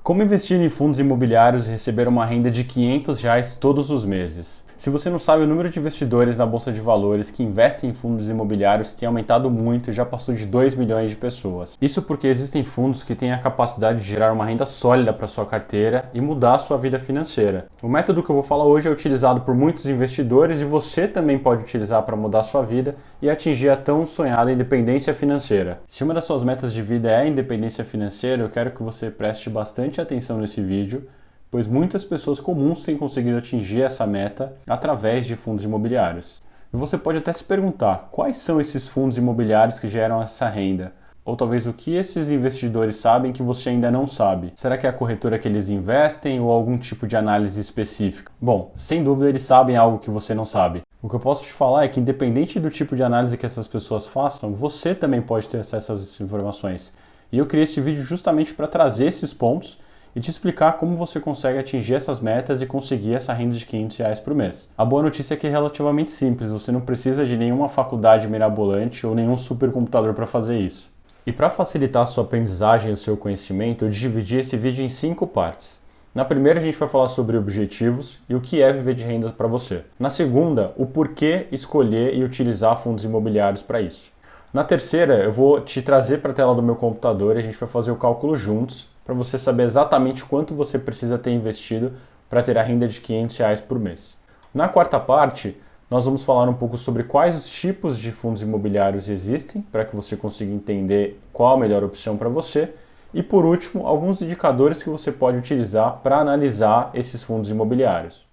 Como investir em fundos imobiliários e receber uma renda de R$ 500 todos os meses? Se você não sabe, o número de investidores na Bolsa de Valores que investem em fundos imobiliários tem aumentado muito e já passou de 2 milhões de pessoas. Isso porque existem fundos que têm a capacidade de gerar uma renda sólida para sua carteira e mudar a sua vida financeira. O método que eu vou falar hoje é utilizado por muitos investidores e você também pode utilizar para mudar a sua vida e atingir a tão sonhada independência financeira. Se uma das suas metas de vida é a independência financeira, eu quero que você preste bastante atenção nesse vídeo, pois muitas pessoas comuns têm conseguido atingir essa meta através de fundos imobiliários. E você pode até se perguntar, quais são esses fundos imobiliários que geram essa renda? Ou talvez o que esses investidores sabem que você ainda não sabe? Será que é a corretora que eles investem ou algum tipo de análise específica? Bom, sem dúvida eles sabem algo que você não sabe. O que eu posso te falar é que independente do tipo de análise que essas pessoas façam, você também pode ter acesso a essas informações. E eu criei esse vídeo justamente para trazer esses pontos e te explicar como você consegue atingir essas metas e conseguir essa renda de R$ 500 por mês. A boa notícia é que é relativamente simples, você não precisa de nenhuma faculdade mirabolante ou nenhum supercomputador para fazer isso. E para facilitar a sua aprendizagem e o seu conhecimento, eu dividi esse vídeo em 5 partes. Na primeira a gente vai falar sobre objetivos e o que é viver de renda para você. Na segunda, o porquê escolher e utilizar fundos imobiliários para isso. Na terceira, eu vou te trazer para a tela do meu computador e a gente vai fazer o cálculo juntos, para você saber exatamente quanto você precisa ter investido para ter a renda de R$ 500 por mês. Na quarta parte, nós vamos falar um pouco sobre quais os tipos de fundos imobiliários existem, para que você consiga entender qual a melhor opção para você. E por último, alguns indicadores que você pode utilizar para analisar esses fundos imobiliários.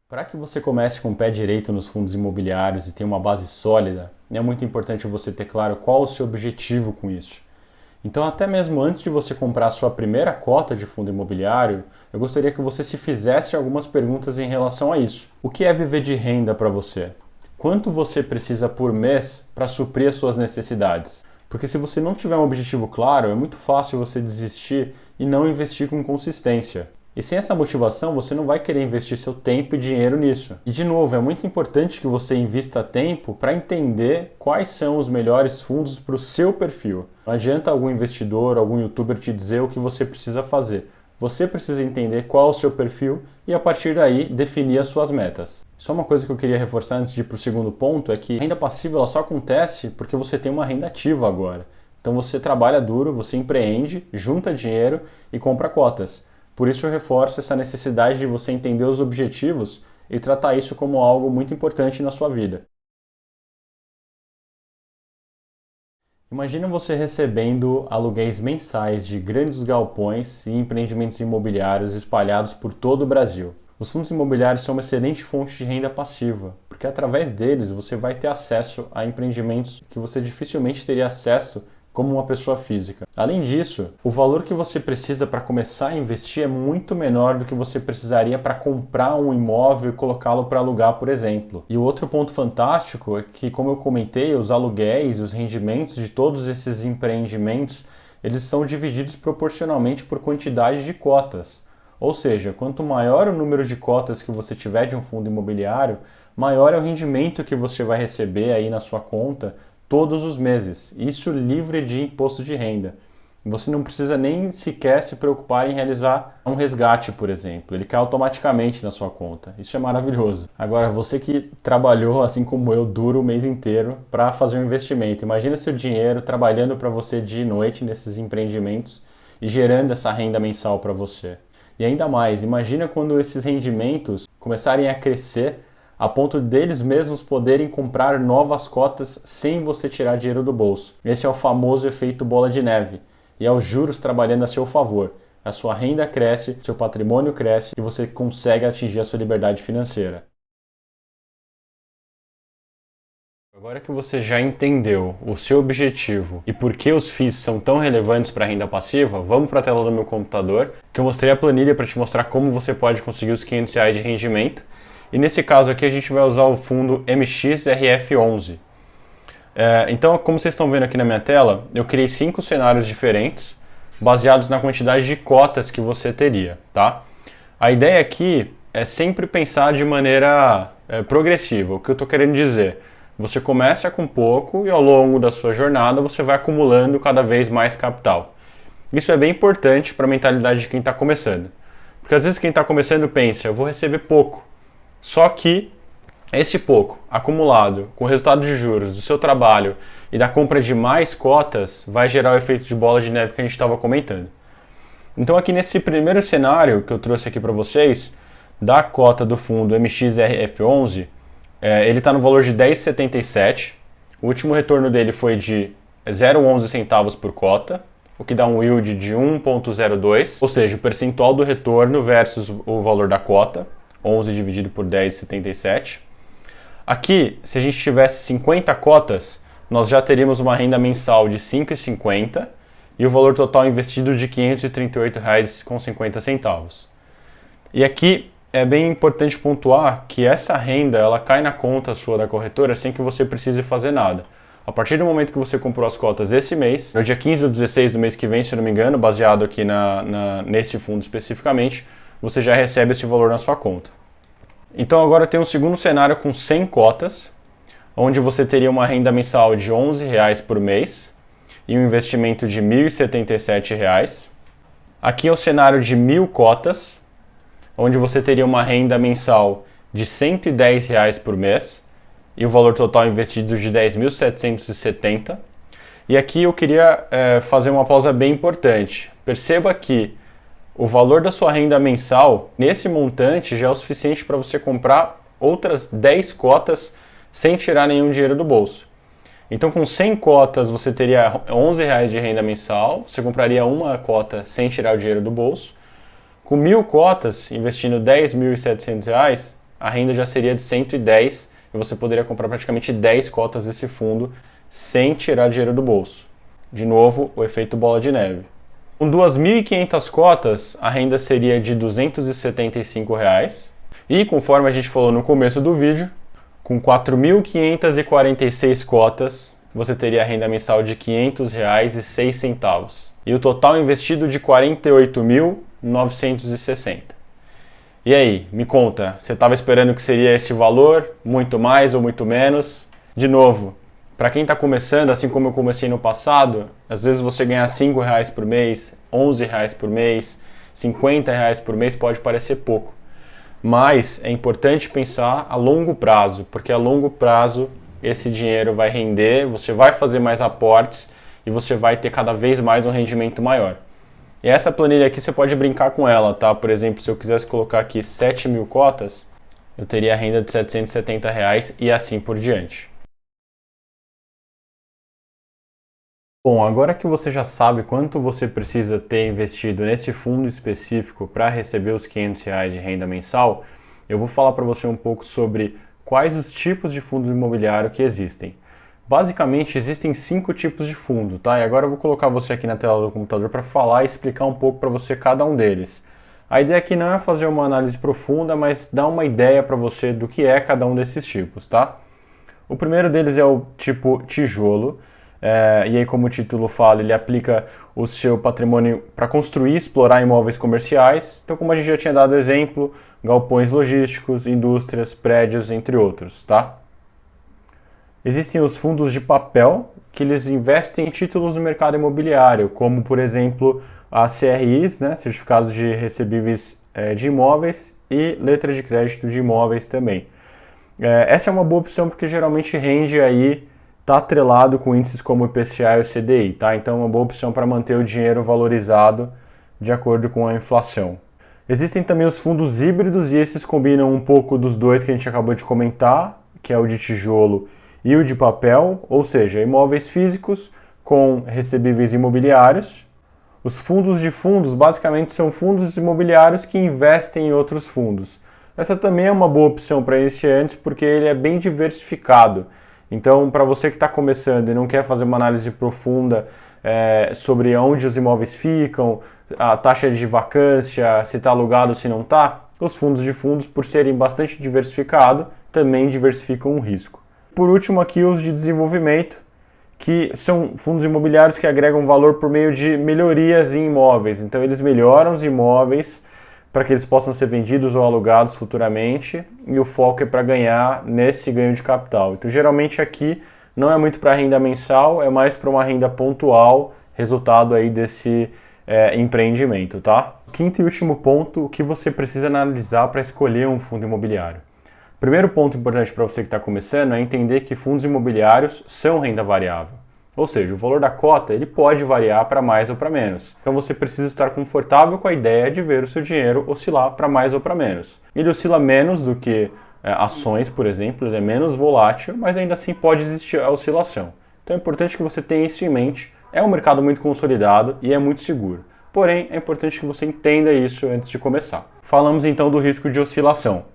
Para que você comece com o pé direito nos fundos imobiliários e tenha uma base sólida, é muito importante você ter claro qual o seu objetivo com isso. Então, até mesmo antes de você comprar a sua primeira cota de fundo imobiliário, eu gostaria que você se fizesse algumas perguntas em relação a isso. O que é viver de renda para você? Quanto você precisa por mês para suprir as suas necessidades? Porque se você não tiver um objetivo claro, é muito fácil você desistir e não investir com consistência. E sem essa motivação, você não vai querer investir seu tempo e dinheiro nisso. E de novo, é muito importante que você invista tempo para entender quais são os melhores fundos para o seu perfil. Não adianta algum investidor, algum youtuber te dizer o que você precisa fazer. Você precisa entender qual é o seu perfil e a partir daí definir as suas metas. Só uma coisa que eu queria reforçar antes de ir para o segundo ponto é que a renda passiva ela só acontece porque você tem uma renda ativa agora. Então você trabalha duro, você empreende, junta dinheiro e compra cotas. Por isso eu reforço essa necessidade de você entender os objetivos e tratar isso como algo muito importante na sua vida. Imagina você recebendo aluguéis mensais de grandes galpões e empreendimentos imobiliários espalhados por todo o Brasil. Os fundos imobiliários são uma excelente fonte de renda passiva, porque através deles você vai ter acesso a empreendimentos que você dificilmente teria acesso como uma pessoa física. Além disso, o valor que você precisa para começar a investir é muito menor do que você precisaria para comprar um imóvel e colocá-lo para alugar, por exemplo. E o outro ponto fantástico é que, como eu comentei, os aluguéis, os rendimentos de todos esses empreendimentos, eles são divididos proporcionalmente por quantidade de cotas. Ou seja, quanto maior o número de cotas que você tiver de um fundo imobiliário, maior é o rendimento que você vai receber aí na sua conta todos os meses, isso livre de imposto de renda. Você não precisa nem sequer se preocupar em realizar um resgate, por exemplo. Ele cai automaticamente na sua conta. Isso é maravilhoso. Agora, você que trabalhou, assim como eu, duro o mês inteiro para fazer um investimento. Imagina seu dinheiro trabalhando para você dia e noite nesses empreendimentos e gerando essa renda mensal para você. E ainda mais, imagina quando esses rendimentos começarem a crescer a ponto deles mesmos poderem comprar novas cotas sem você tirar dinheiro do bolso. Esse é o famoso efeito bola de neve, e é os juros trabalhando a seu favor. A sua renda cresce, seu patrimônio cresce e você consegue atingir a sua liberdade financeira. Agora que você já entendeu o seu objetivo e por que os FIIs são tão relevantes para a renda passiva, vamos para a tela do meu computador, que eu mostrei a planilha para te mostrar como você pode conseguir os R$ 500 de rendimento. E nesse caso aqui a gente vai usar o fundo MXRF11. Então, como vocês estão vendo aqui na minha tela, eu criei 5 cenários diferentes, baseados na quantidade de cotas que você teria, tá? A ideia aqui é sempre pensar de maneira progressiva. O que eu estou querendo dizer? Você começa com pouco e ao longo da sua jornada você vai acumulando cada vez mais capital. Isso é bem importante para a mentalidade de quem está começando. Porque às vezes quem está começando pensa, eu vou receber pouco. Só que esse pouco, acumulado com o resultado de juros do seu trabalho e da compra de mais cotas, vai gerar o efeito de bola de neve que a gente estava comentando. Então aqui nesse primeiro cenário que eu trouxe aqui para vocês, da cota do fundo MXRF11, ele está no valor de 10,77. O último retorno dele foi de 0,11 centavos por cota, o que dá um yield de 1,02, ou seja, o percentual do retorno versus o valor da cota, 11 dividido por 10,77. Aqui, se a gente tivesse 50 cotas, nós já teríamos uma renda mensal de R$ 5,50 e o valor total investido de R$ 538,50. E aqui é bem importante pontuar que essa renda ela cai na conta sua da corretora sem que você precise fazer nada. A partir do momento que você comprou as cotas esse mês, no dia 15 ou 16 do mês que vem, se eu não me engano, baseado aqui nesse fundo especificamente, você já recebe esse valor na sua conta. Então agora tem um segundo cenário com 100 cotas, onde você teria uma renda mensal de R$ 11,00 por mês e um investimento de R$ 1.077. Aqui é o cenário de 1.000 cotas, onde você teria uma renda mensal de R$ 110,00 por mês e o valor total investido de R$ 10.770. E aqui eu queria fazer uma pausa bem importante. Perceba que o valor da sua renda mensal, nesse montante, já é o suficiente para você comprar outras 10 cotas sem tirar nenhum dinheiro do bolso. Então, com 100 cotas, você teria R$ 11,00 de renda mensal, você compraria uma cota sem tirar o dinheiro do bolso. Com 1.000 cotas, investindo R$ 10.700, a renda já seria de 110 e você poderia comprar praticamente 10 cotas desse fundo sem tirar dinheiro do bolso. De novo, o efeito bola de neve. Com 2.500 cotas, a renda seria de R$ 275,00 e, conforme a gente falou no começo do vídeo, com 4.546 cotas, você teria a renda mensal de R$ 500,06 e o total investido de R$ 48.960. E aí, me conta, você estava esperando que seria esse valor, muito mais ou muito menos? De novo, para quem está começando, assim como eu comecei no passado, às vezes você ganhar R$ 5,00 por mês, R$ 11,00 por mês, R$ 50,00 por mês pode parecer pouco. Mas é importante pensar a longo prazo, porque a longo prazo esse dinheiro vai render, você vai fazer mais aportes e você vai ter cada vez mais um rendimento maior. E essa planilha aqui você pode brincar com ela, tá? Por exemplo, se eu quisesse colocar aqui 7.000 cotas, eu teria a renda de R$ 770,00 e assim por diante. Bom, agora que você já sabe quanto você precisa ter investido nesse fundo específico para receber os R$ 500,00 de renda mensal, eu vou falar para você um pouco sobre quais os tipos de fundos imobiliários que existem. Basicamente, existem 5 tipos de fundo, tá? E agora eu vou colocar você aqui na tela do computador para falar e explicar um pouco para você cada um deles. A ideia aqui não é fazer uma análise profunda, mas dar uma ideia para você do que é cada um desses tipos, tá? O primeiro deles é o tipo tijolo. E aí, como o título fala, ele aplica o seu patrimônio para construir e explorar imóveis comerciais. Então, como a gente já tinha dado exemplo, galpões logísticos, indústrias, prédios, entre outros, tá? Existem os fundos de papel, que eles investem em títulos do mercado imobiliário, como, por exemplo, as CRIs, né, certificados de recebíveis de imóveis, e letra de crédito de imóveis também. Essa é uma boa opção porque geralmente rende aí, está atrelado com índices como o IPCA e o CDI, tá? Então é uma boa opção para manter o dinheiro valorizado de acordo com a inflação. Existem também os fundos híbridos e esses combinam um pouco dos dois que a gente acabou de comentar, que é o de tijolo e o de papel, ou seja, imóveis físicos com recebíveis imobiliários. Os fundos de fundos basicamente são fundos imobiliários que investem em outros fundos. Essa também é uma boa opção para iniciantes porque ele é bem diversificado. Então, para você que está começando e não quer fazer uma análise profunda sobre onde os imóveis ficam, a taxa de vacância, se está alugado, se não está, os fundos de fundos, por serem bastante diversificados, também diversificam o risco. Por último, aqui os de desenvolvimento, que são fundos imobiliários que agregam valor por meio de melhorias em imóveis. Então, eles melhoram os imóveis para que eles possam ser vendidos ou alugados futuramente, e o foco é para ganhar nesse ganho de capital. Então, geralmente aqui não é muito para renda mensal, é mais para uma renda pontual, resultado aí desse empreendimento, tá? Quinto e último ponto, o que você precisa analisar para escolher um fundo imobiliário. Primeiro ponto importante para você que está começando é entender que fundos imobiliários são renda variável. Ou seja, o valor da cota ele pode variar para mais ou para menos. Então você precisa estar confortável com a ideia de ver o seu dinheiro oscilar para mais ou para menos. Ele oscila menos do que ações, por exemplo, ele é menos volátil, mas ainda assim pode existir a oscilação. Então é importante que você tenha isso em mente. É um mercado muito consolidado e é muito seguro. Porém, é importante que você entenda isso antes de começar. Falamos então do risco de oscilação.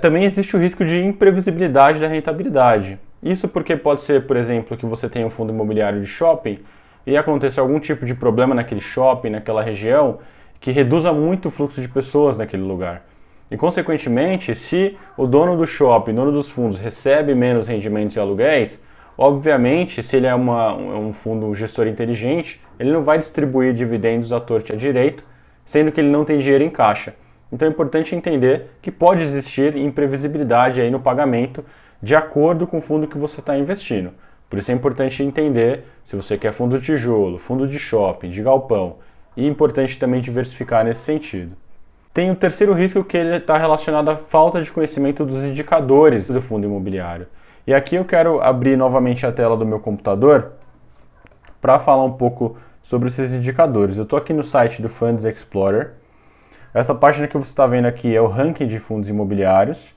Também existe o risco de imprevisibilidade da rentabilidade. Isso porque pode ser, por exemplo, que você tenha um fundo imobiliário de shopping e aconteça algum tipo de problema naquele shopping, naquela região, que reduza muito o fluxo de pessoas naquele lugar. E, consequentemente, se o dono do shopping, dono dos fundos, recebe menos rendimentos e aluguéis, obviamente, se ele é um fundo gestor inteligente, ele não vai distribuir dividendos à torta e à direito, sendo que ele não tem dinheiro em caixa. Então é importante entender que pode existir imprevisibilidade aí no pagamento de acordo com o fundo que você está investindo. Por isso é importante entender se você quer fundo de tijolo, fundo de shopping, de galpão. E é importante também diversificar nesse sentido. Tem o terceiro risco que ele está relacionado à falta de conhecimento dos indicadores do fundo imobiliário. E aqui eu quero abrir novamente a tela do meu computador para falar um pouco sobre esses indicadores. Eu estou aqui no site do Funds Explorer. Essa página que você está vendo aqui é o ranking de fundos imobiliários.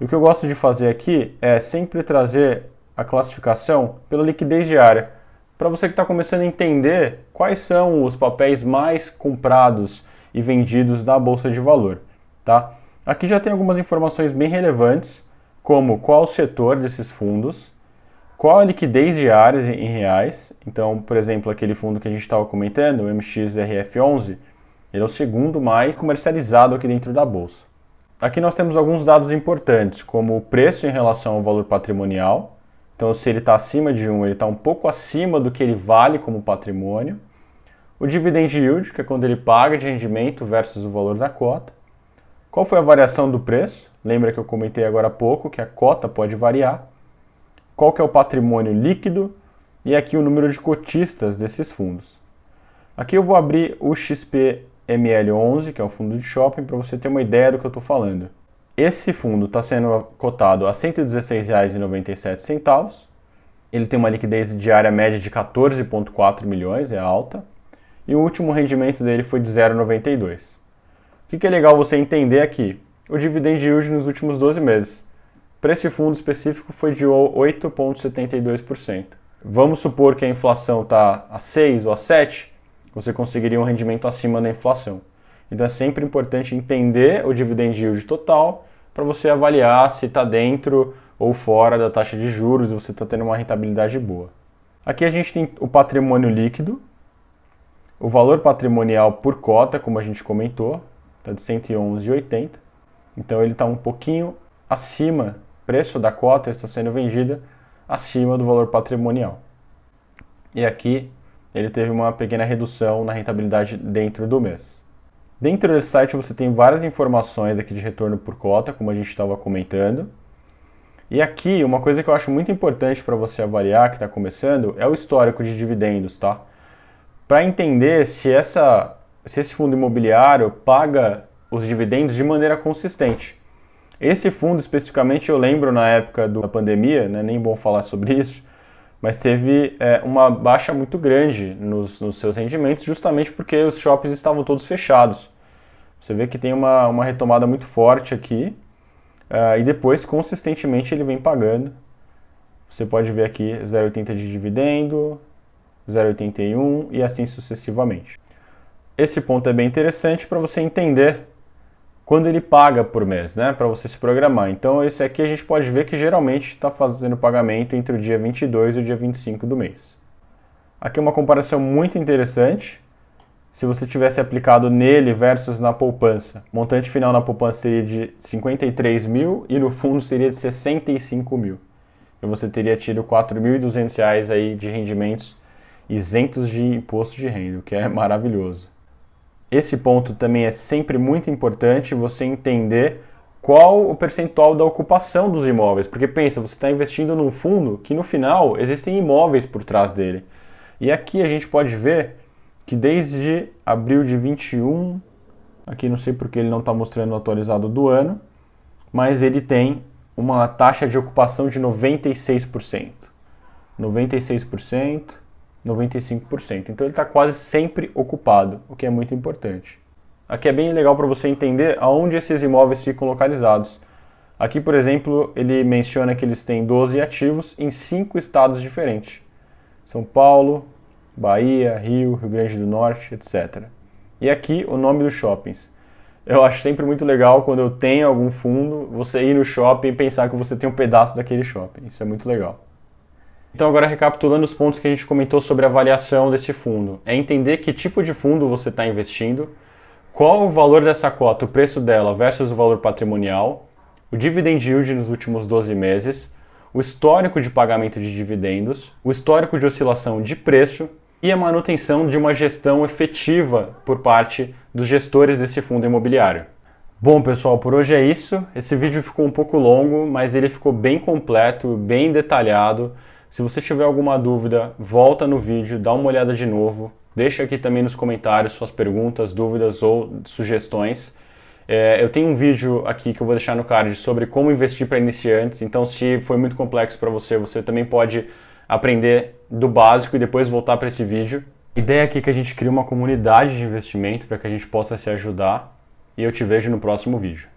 E o que eu gosto de fazer aqui é sempre trazer a classificação pela liquidez diária, para você que está começando a entender quais são os papéis mais comprados e vendidos da Bolsa de Valor. Tá? Aqui já tem algumas informações bem relevantes, como qual o setor desses fundos, qual a liquidez diária em reais. Então, por exemplo, aquele fundo que a gente estava comentando, o MXRF11, ele é o segundo mais comercializado aqui dentro da Bolsa. Aqui nós temos alguns dados importantes, como o preço em relação ao valor patrimonial. Então, se ele está acima de 1, ele está um pouco acima do que ele vale como patrimônio. O dividend yield, que é quando ele paga de rendimento versus o valor da cota. Qual foi a variação do preço? Lembra que eu comentei agora há pouco que a cota pode variar. Qual que é o patrimônio líquido? E aqui o número de cotistas desses fundos. Aqui eu vou abrir o XPML11, que é um fundo de shopping, para você ter uma ideia do que eu estou falando. Esse fundo está sendo cotado a R$ 116,97. Ele tem uma liquidez diária média de 14,4 milhões, é alta. E o último rendimento dele foi de 0,92. O que é legal você entender aqui? O dividend yield nos últimos 12 meses. Para esse fundo específico foi de 8,72%. Vamos supor que a inflação está a 6 ou a 7, você conseguiria um rendimento acima da inflação. Então é sempre importante entender o dividend yield total para você avaliar se está dentro ou fora da taxa de juros e você está tendo uma rentabilidade boa. Aqui a gente tem o patrimônio líquido, o valor patrimonial por cota, como a gente comentou, está de 111,80. Então ele está um pouquinho acima, o preço da cota está sendo vendida acima do valor patrimonial. E aqui ele teve uma pequena redução na rentabilidade dentro do mês. Dentro desse site você tem várias informações aqui de retorno por cota, como a gente estava comentando. E aqui uma coisa que eu acho muito importante para você avaliar, que está começando, é o histórico de dividendos, tá? Para entender se esse fundo imobiliário paga os dividendos de maneira consistente. Esse fundo especificamente eu lembro na época da pandemia, né, nem bom falar sobre isso, mas teve uma baixa muito grande nos seus rendimentos, justamente porque os shoppings estavam todos fechados. Você vê que tem uma retomada muito forte aqui, e depois consistentemente ele vem pagando. Você pode ver aqui 0,80 de dividendo, 0,81 e assim sucessivamente. Esse ponto é bem interessante para você entender quando ele paga por mês, né, para você se programar. Então esse aqui a gente pode ver que geralmente está fazendo pagamento entre o dia 22 e o dia 25 do mês. Aqui é uma comparação muito interessante. Se você tivesse aplicado nele versus na poupança, o montante final na poupança seria de 53 mil e no fundo seria de 65 mil. E você teria tido R$ 4.200 aí de rendimentos isentos de imposto de renda, o que é maravilhoso. Esse ponto também é sempre muito importante, você entender qual o percentual da ocupação dos imóveis. Porque pensa, você está investindo num fundo que no final existem imóveis por trás dele. E aqui a gente pode ver que desde abril de 21, aqui não sei porque ele não está mostrando o atualizado do ano, mas ele tem uma taxa de ocupação de 96%. 96%, 95%. Então ele está quase sempre ocupado, o que é muito importante. Aqui é bem legal para você entender aonde esses imóveis ficam localizados. Aqui, por exemplo, ele menciona que eles têm 12 ativos em 5 estados diferentes. São Paulo, Bahia, Rio, Rio Grande do Norte, etc. E aqui o nome dos shoppings. Eu acho sempre muito legal quando eu tenho algum fundo, você ir no shopping e pensar que você tem um pedaço daquele shopping. Isso é muito legal. Então agora recapitulando os pontos que a gente comentou sobre a avaliação desse fundo. É entender que tipo de fundo você está investindo, qual o valor dessa cota, o preço dela versus o valor patrimonial, o dividend yield nos últimos 12 meses, o histórico de pagamento de dividendos, o histórico de oscilação de preço e a manutenção de uma gestão efetiva por parte dos gestores desse fundo imobiliário. Bom, pessoal, por hoje é isso. Esse vídeo ficou um pouco longo, mas ele ficou bem completo, bem detalhado. Se você tiver alguma dúvida, volta no vídeo, dá uma olhada de novo. Deixa aqui também nos comentários suas perguntas, dúvidas ou sugestões. Eu tenho um vídeo aqui que eu vou deixar no card sobre como investir para iniciantes, então se foi muito complexo para você, você também pode aprender do básico e depois voltar para esse vídeo. A ideia aqui é que a gente crie uma comunidade de investimento para que a gente possa se ajudar e eu te vejo no próximo vídeo.